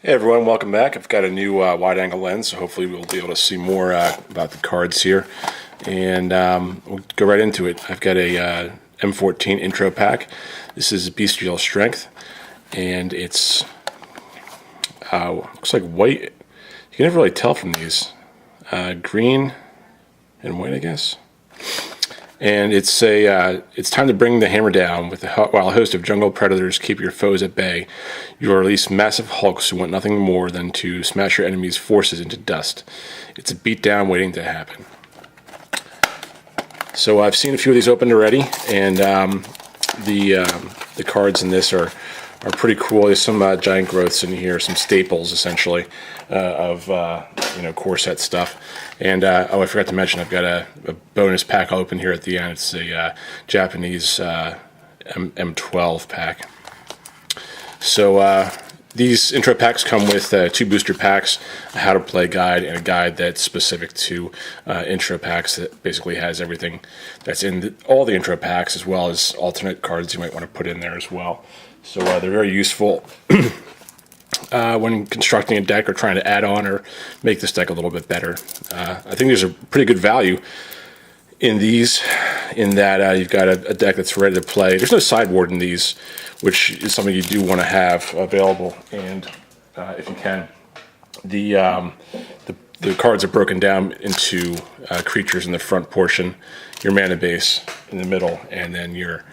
Hey everyone, welcome back. I've got a new wide-angle lens, so hopefully we'll be able to see more about the cards here. And we'll go right into it. I've got a M14 intro pack. This is Bestial strength, and it's looks like white. You can never really tell from these. Green and white, I guess. And it's time to bring the hammer down. While a host of jungle predators keep your foes at bay, you will release massive hulks who want nothing more than to smash your enemy's forces into dust. It's a beatdown waiting to happen. So I've seen a few of these opened already, and the cards in this are pretty cool. There's some giant growths in here, some staples essentially of core set stuff. And I forgot to mention, I've got a bonus pack I'll open here at the end. It's a Japanese M12 pack. So these intro packs come with 2 booster packs, a how to play guide, and a guide that's specific to intro packs that basically has everything that's in all the intro packs, as well as alternate cards you might want to put in there as well. So they're very useful when constructing a deck or trying to add on or make this deck a little bit better. I think there's a pretty good value in these, in that you've got a deck that's ready to play. There's no sideboard in these, which is something you do want to have available. And if you can, the cards are broken down into creatures in the front portion, your mana base in the middle, and then your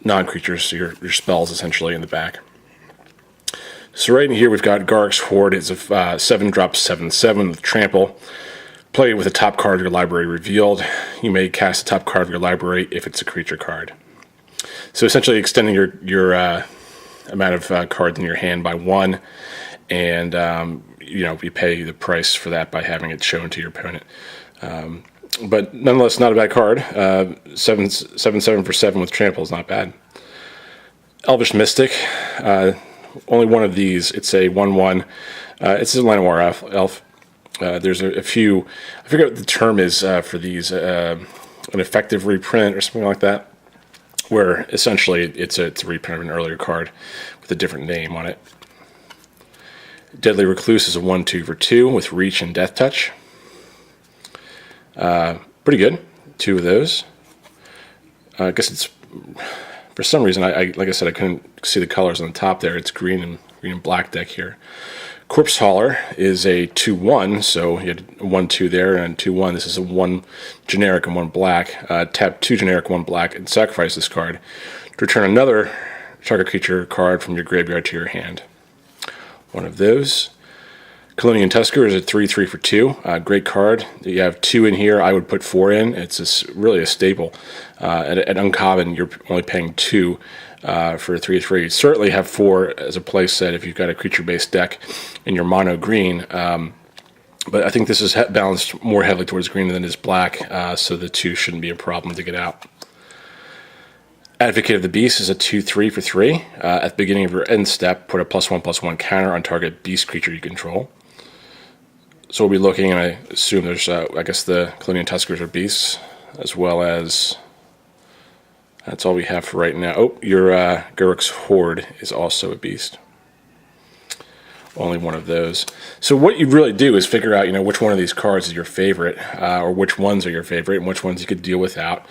non-creatures, so your spells essentially in the back. So right in here we've got Garruk's Horde. It's a 7-drop 7/7 with trample. Play with the top card of your library revealed. You may cast the top card of your library if it's a creature card. So essentially extending your amount of cards in your hand by 1, and you pay the price for that by having it shown to your opponent. But nonetheless, not a bad card. 7/7 for 7 with trample is not bad. Elvish Mystic. Only one of these. It's a 1/1. It's a Llanowar elf. There's a few. I forget what the term is for these. An effective reprint or something like that, where essentially it's a reprint of an earlier card with a different name on it. Deadly Recluse is a 1/2 for 2 with reach and death touch. Pretty good. 2 of those. I guess it's, for some reason, like I said, I couldn't see the colors on the top there. It's green and black deck here. Corpse Hauler is a 2/1, so you had 1/2 there and 2/1. This is a 1 generic and 1 black. Tap 2 generic, 1 black, and sacrifice this card to return another target creature card from your graveyard to your hand. One of those. Colonian Tusker is a 3/3 for 2. Great card. You have 2 in here. I would put 4 in. It's really a staple. At uncommon, you're only paying 2 for a 3/3. You certainly have 4 as a play set if you've got a creature-based deck in your mono green. But I think this is balanced more heavily towards green than it is black, so the 2 shouldn't be a problem to get out. Advocate of the Beast is a 2/3 for 3. At the beginning of your end step, put a +1/+1 counter on target beast creature you control. So we'll be looking, and I assume there's, I guess the Colonian Tuskers are beasts, as well as, that's all we have for right now. Oh, your Garruk's Horde is also a beast. Only one of those. So what you really do is figure out, which one of these cards is your favorite, or which ones are your favorite, and which ones you could deal without,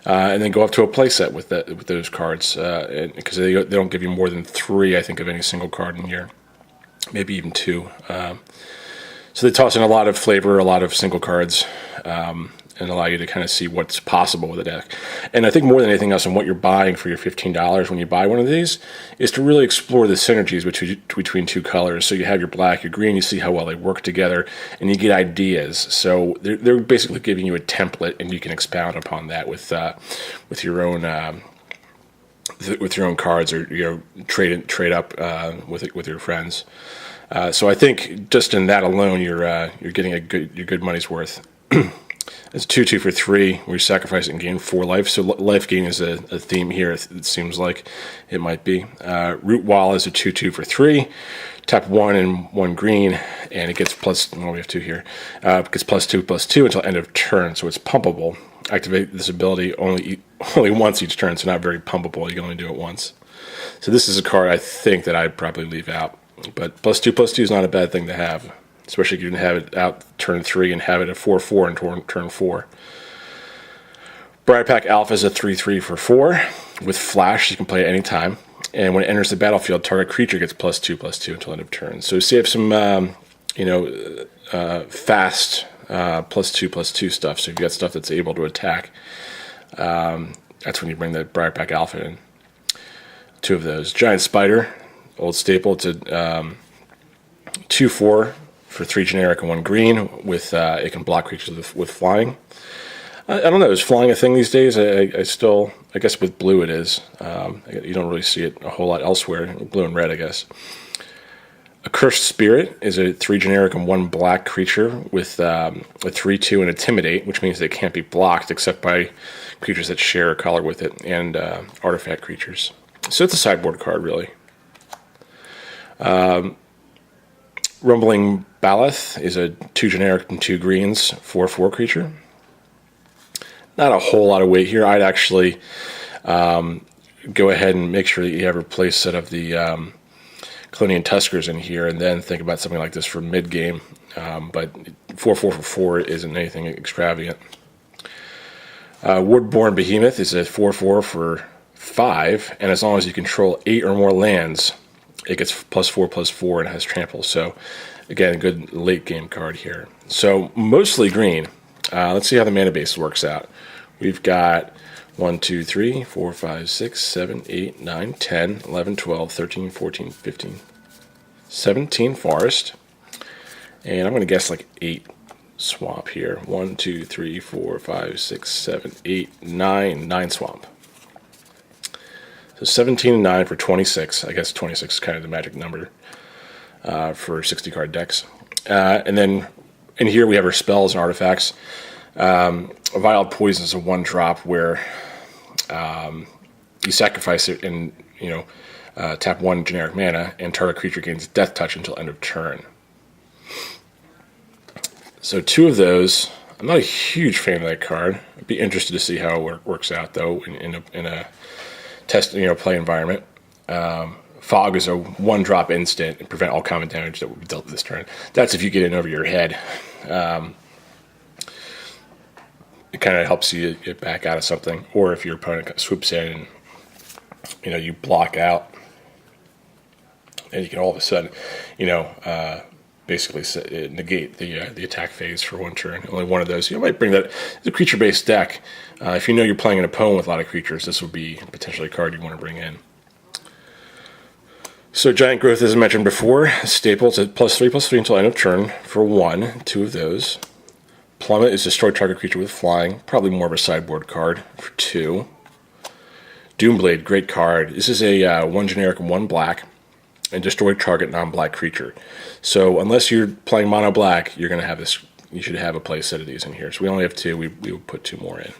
and then go up to a playset with those cards, because they don't give you more than 3, I think, of any single card in here, maybe even 2. So they toss in a lot of flavor, a lot of single cards, and allow you to kind of see what's possible with a deck. And I think more than anything else, and what you're buying for your $15 when you buy one of these, is to really explore the synergies between 2 colors. So you have your black, your green, you see how well they work together, and you get ideas. So they're basically giving you a template, and you can expound upon that with your own cards, or trade up with your friends. So I think just in that alone, you're getting your good money's worth. It's 2/2 for 3, where you sacrifice it and gain 4 life. So life gain is a theme here, it seems like it might be. Root Wall is a 2/2 for 3. Tap 1 and 1 green, and it gets we have 2 here. It gets +2/+2 until end of turn, so it's pumpable. Activate this ability only once each turn, so not very pumpable. You can only do it once. So this is a card I think that I'd probably leave out But +2/+2 is not a bad thing to have, especially if you can have it out turn 3 and have it at 4/4 in turn 4. Briar Pack Alpha is a 3/3 for 4 with flash. You can play at any time, and when it enters the battlefield, target creature gets +2/+2 until end of turn. So say you have some fast +2/+2 stuff. So if you got stuff that's able to attack, that's when you bring the Briar Pack Alpha in. 2 of those. Giant Spider, old staple. It's a 2/4 for 3 generic and 1 green. With it can block creatures with flying. I don't know. Is flying a thing these days? I guess with blue it is. You don't really see it a whole lot elsewhere. Blue and red, I guess. A Cursed Spirit is a 3 generic and 1 black creature with a 3/2 and Intimidate, which means they can't be blocked except by creatures that share a color with it, and artifact creatures. So it's a sideboard card, really. Rumbling Baloth is a 2 generic and 2 greens 4/4 creature. Not a whole lot of weight here. I'd actually go ahead and make sure that you have a place set of the Clonian Tuskers in here, and then think about something like this for mid-game. But 4/4 for 4 isn't anything extravagant. Woodborn Behemoth is a 4/4 for 5, and as long as you control 8 or more lands, it gets +4/+4 and has trample. So, again, a good late-game card here. So, mostly green. Let's see how the mana base works out. We've got 1, 2, 3, 4, 5, 6, 7, 8, 9, 10, 11, 12, 13, 14, 15, 17 forest. And I'm going to guess like 8 swamp here. 1, 2, 3, 4, 5, 6, 7, 8, 9 swamp. So 17 and 9 for 26. I guess 26 is kind of the magic number for 60 card decks. And then in here we have our spells and artifacts. Vial Poison is a 1-drop where you sacrifice it and tap 1 generic mana, and target creature gains Death Touch until end of turn. So 2 of those. I'm not a huge fan of that card. I'd be interested to see how it works out though in a test play environment. Fog is a 1-drop instant and prevent all common damage that will be dealt this turn. That's if you get in over your head. It kind of helps you get back out of something, or if your opponent swoops in and you block out, and you can all of a sudden basically negate the attack phase for 1 turn. Only 1 of those. You might bring that. It's a creature-based deck. If you know you're playing an opponent with a lot of creatures, this would be potentially a card you want to bring in. So Giant Growth, as I mentioned before, staple. It's a +3/+3 until end of turn for 1. 2 of those. Plummet is destroy target creature with flying. Probably more of a sideboard card for 2. Doomblade, great card. This is a 1 generic and 1 black, and destroy target non-black creature. So unless you're playing mono black, you're going to have this. You should have a play set of these in here. So we only have 2. We will put 2 more in.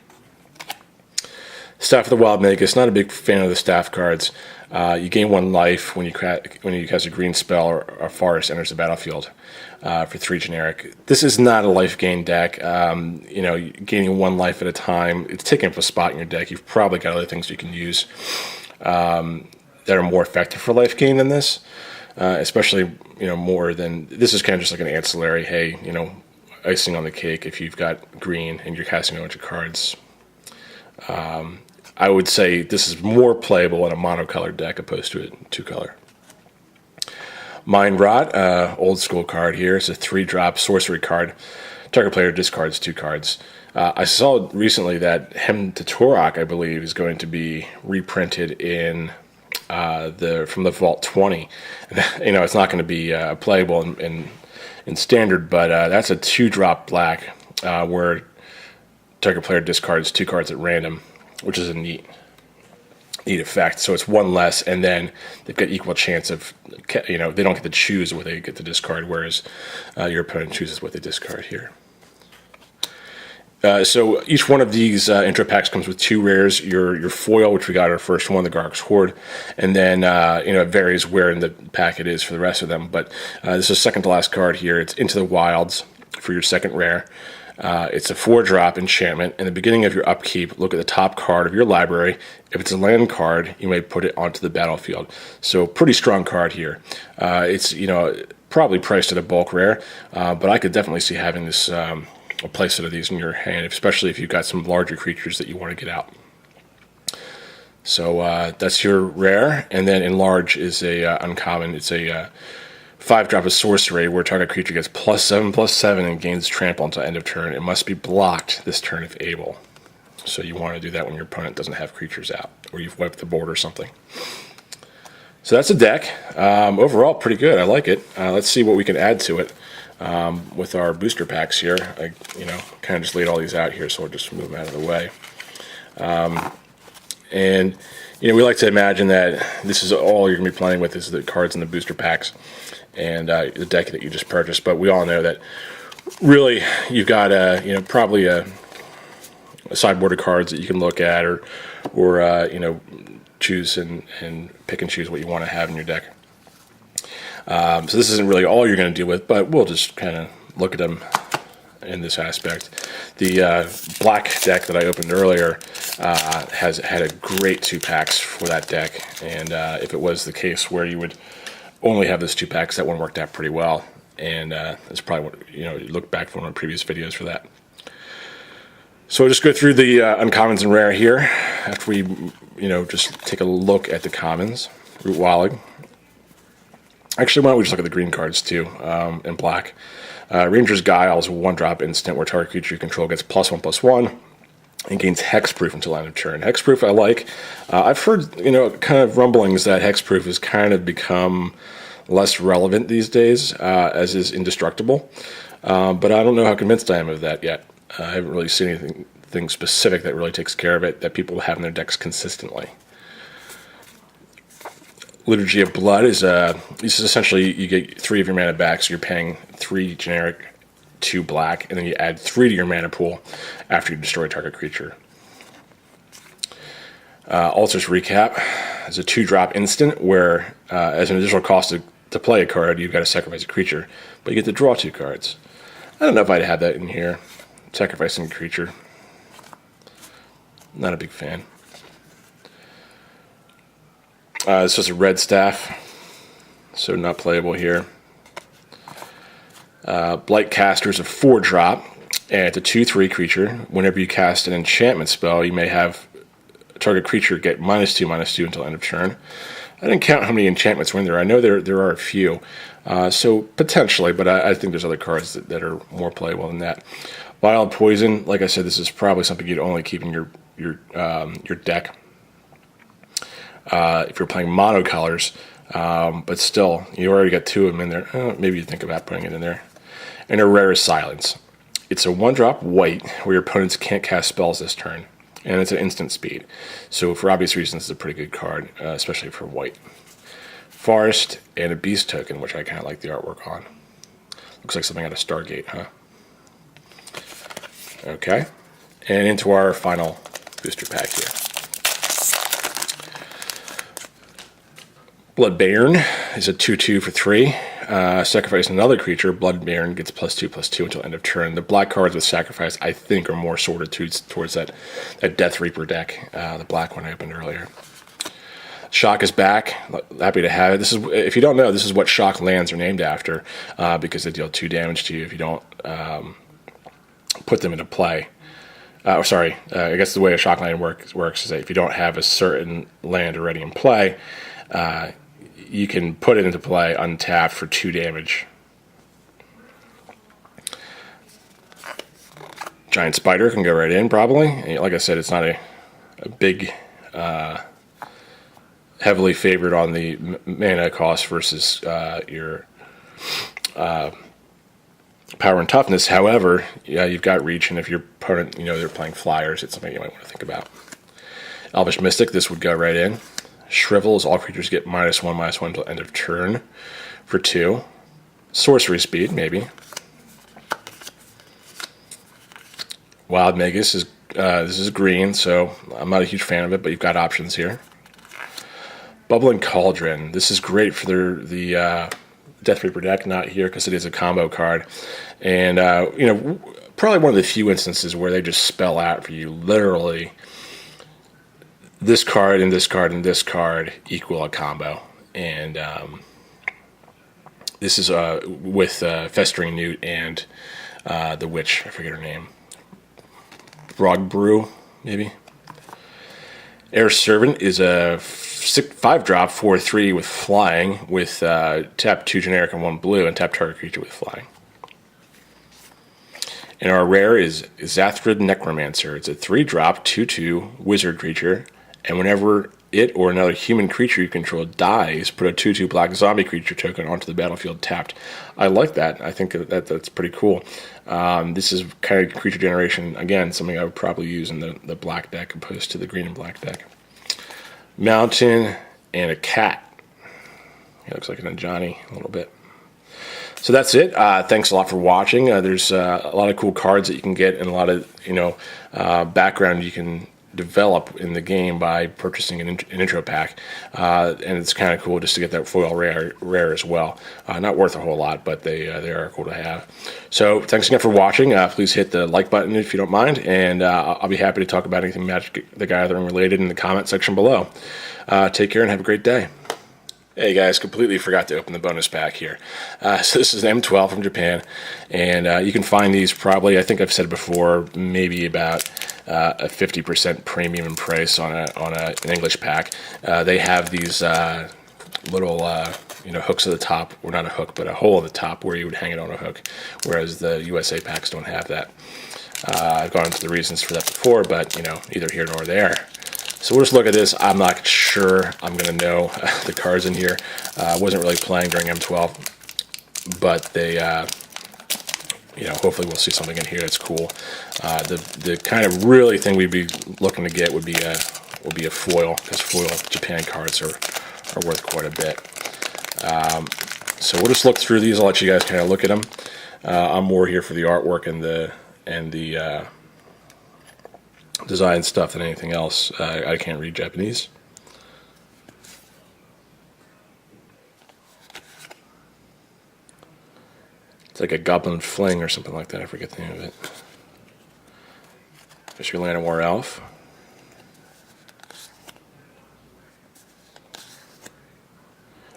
Staff of the Wild Magus. Not a big fan of the staff cards. You gain 1 life when you cast a green spell or a forest enters the battlefield for 3 generic. This is not a life gain deck. Gaining 1 life at a time. It's taking up a spot in your deck. You've probably got other things you can use that are more effective for life gain than this. Especially more than this is kind of just like an ancillary. Hey, icing on the cake if you've got green and you're casting a bunch of cards. I would say this is more playable in a monocolored deck opposed to a 2-color. Mind Rot, old school card here. It's a 3-drop sorcery card. Target player discards 2 cards. I saw recently that Hem to Torok, I believe, is going to be reprinted in from the Vault 20. It's not going to be playable in standard, but that's a 2-drop black where target player discards 2 cards at random, which is a neat effect. So it's 1 less, and then they've got equal chance of, they don't get to choose what they get to discard, whereas your opponent chooses what they discard here. So each one of these intro packs comes with 2 rares. Your foil, which we got our first one, the Garg's Horde, and then it varies where in the pack it is for the rest of them. But this is the second to last card here. It's Into the Wilds for your second rare. It's a 4-drop enchantment. In the beginning of your upkeep, look at the top card of your library. If it's a land card, you may put it onto the battlefield. So pretty strong card here. It's probably priced at a bulk rare, but I could definitely see having this a playset of these in your hand, especially if you've got some larger creatures that you want to get out. So that's your rare, and then in large is a uncommon. It's a 5-drop of sorcery where target creature gets +7/+7 and gains trample until end of turn. It must be blocked this turn if able. So you want to do that when your opponent doesn't have creatures out, or you've wiped the board or something. So that's a deck. Overall, pretty good. I like it. Let's see what we can add to it with our booster packs here. I kind of just laid all these out here, so we'll just move them out of the way. And we like to imagine that this is all you're going to be playing with is the cards in the booster packs and the deck that you just purchased. But we all know that really you've got probably a sideboard of cards that you can look at or choose and pick and choose what you want to have in your deck. So this isn't really all you're going to deal with, but we'll just kind of look at them in this aspect. The black deck that I opened earlier has had a great 2-packs for that deck, and if it was the case where you would only have those 2-packs, that one worked out pretty well, and that's probably what you look back from one of the previous videos for that. So I'll just go through the uncommons and rare here after we just take a look at the commons. Root Wallig. Actually, why don't we just look at the green cards too in black. Ranger's Guile is a 1-drop instant where target creature you control gets +1/+1 and gains hexproof until end of turn. Hexproof I like. I've heard kind of rumblings that hexproof has kind of become less relevant these days, as is indestructible. But I don't know how convinced I am of that yet. I haven't really seen anything specific that really takes care of it that people have in their decks consistently. Liturgy of Blood is this is essentially you get 3 of your mana back, so you're paying 3 generic, 2 black, and then you add 3 to your mana pool after you destroy a target creature. Altar's Recap is a 2-drop instant where, as an additional cost to play a card, you've got to sacrifice a creature, but you get to draw 2 cards. I don't know if I'd have that in here. Sacrificing a creature. Not a big fan. This is a red staff, so not playable here. Blightcaster is a 4-drop, and it's a 2/3 creature. Whenever you cast an enchantment spell, you may have a target creature get -2/-2 until end of turn. I didn't count how many enchantments were in there. I know there are a few, so potentially, but I think there's other cards that are more playable than that. Wild Poison, like I said, this is probably something you'd only keep in your deck. If you're playing monocolors, but still, you already got 2 of them in there. Maybe you think about putting it in there. And a rare is Silence. It's a 1-drop white where your opponents can't cast spells this turn, and it's an instant speed. So for obvious reasons, it's a pretty good card, especially for white. Forest and a Beast token, which I kind of like the artwork on. Looks like something out of Stargate, huh? Okay, and into our final booster pack here. Bloodbairn is a 2/2 for 3. Sacrifice another creature. Bloodbairn gets +2/+2 until end of turn. The black cards with sacrifice, I think, are more sorted towards that Death Reaper deck, the black one I opened earlier. Shock is back. Happy to have it. This is, if you don't know, this is what Shock lands are named after, because they deal 2 damage to you if you don't put them into play. I guess the way a Shock land works is that if you don't have a certain land already in play, you can put it into play untapped for 2 damage. Giant Spider can go right in, probably. And like I said, it's not a big, heavily favored on the mana cost versus your power and toughness. However, yeah, you've got reach, and if your opponent, they're playing flyers, it's something you might want to think about. Elvish Mystic, this would go right in. Shrivel is all creatures get -1/-1 until end of turn for 2. Sorcery speed, maybe. Wild Magus is this is green, so I'm not a huge fan of it, but you've got options here. Bubbling Cauldron. This is great for the Death Reaper deck, not here because it is a combo card. And probably one of the few instances where they just spell out for you literally this card and this card and this card equal a combo. And this is with Festering Newt and the witch, I forget her name. Brogbrew, maybe. Air Servant is a 5-drop 4/3 with flying, with tap 2 generic and 1 blue, and tap target creature with flying. And our rare is Zathrid Necromancer. It's a 3-drop 2/2 wizard creature, and whenever it or another human creature you control dies, put a 2/2 black zombie creature token onto the battlefield tapped. I like that. I think that's pretty cool. This is kind of creature generation, again, something I would probably use in the black deck opposed to the green and black deck. Mountain and a cat. He looks like an Johnny a little bit. So that's it. Thanks a lot for watching. There's a lot of cool cards that you can get and a lot of background you can develop in the game by purchasing an intro pack, and it's kind of cool just to get that foil rare as well. Not worth a whole lot, but they are cool to have. So thanks again for watching. Please hit the like button if you don't mind, and I'll be happy to talk about anything Magic the Gathering related in the comment section below. Take care and have a great day. Hey guys, completely forgot to open the bonus pack here. So this is an M12 from Japan, and you can find these probably, I think I've said before, maybe about a 50% premium in price on an English pack. They have these little hooks at the top, or not a hook, but a hole at the top where you would hang it on a hook, whereas the USA packs don't have that. I've gone into the reasons for that before, but neither here nor there. So we'll just look at this. I'm not sure I'm going to know the cards in here. I wasn't really playing during M12, but they, hopefully we'll see something in here that's cool. The kind of really thing we'd be looking to get would be a foil, because foil Japan cards are worth quite a bit. So we'll just look through these. I'll let you guys kind of look at them. I'm more here for the artwork and the design stuff than anything else. I can't read Japanese. It's like a Goblin Fling or something like that. I forget the name of it. Fisher Llanowar Elf.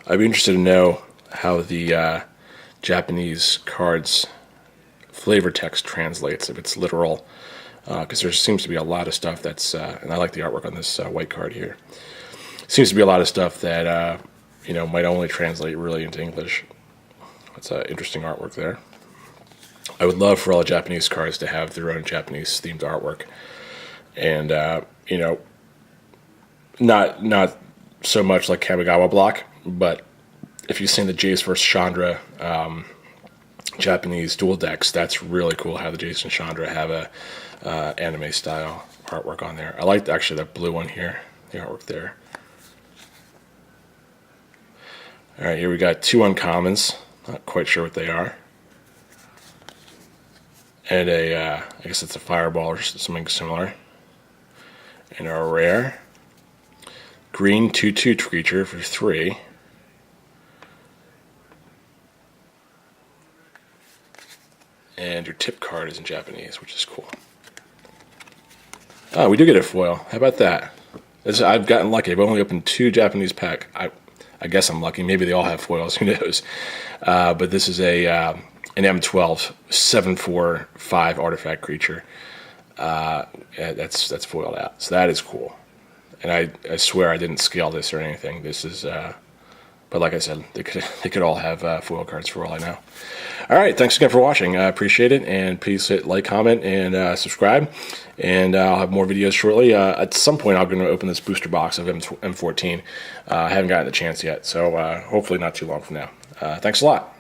I'd be interested to know how the Japanese cards flavor text translates, if it's literal. Because there seems to be a lot of stuff that's, and I like the artwork on this white card here. Seems to be a lot of stuff that, might only translate really into English. That's interesting artwork there. I would love for all the Japanese cards to have their own Japanese themed artwork. And, not so much like Kamigawa block, but if you've seen the Jace vs. Chandra Japanese dual decks, that's really cool how the Jace and Chandra have a anime style artwork on there. I like actually that blue one here, the artwork there. Alright, here we got 2 uncommons, not quite sure what they are. And I guess it's a fireball or something similar. And our rare, green 2/2 creature for 3. And your tip card is in Japanese, which is cool. Oh, we do get a foil. How about that? I've gotten lucky. I've only opened 2 Japanese pack. I guess I'm lucky. Maybe they all have foils. Who knows? But this is an M12 7/4/5 artifact creature. That's foiled out. So that is cool. And I swear I didn't scale this or anything. This is, but like I said, they could all have foil cards for all I know. All right, thanks again for watching. I appreciate it, and please hit like, comment, and subscribe. And I'll have more videos shortly. At some point, I'm going to open this booster box of M14. I haven't gotten the chance yet, so hopefully not too long from now. Thanks a lot.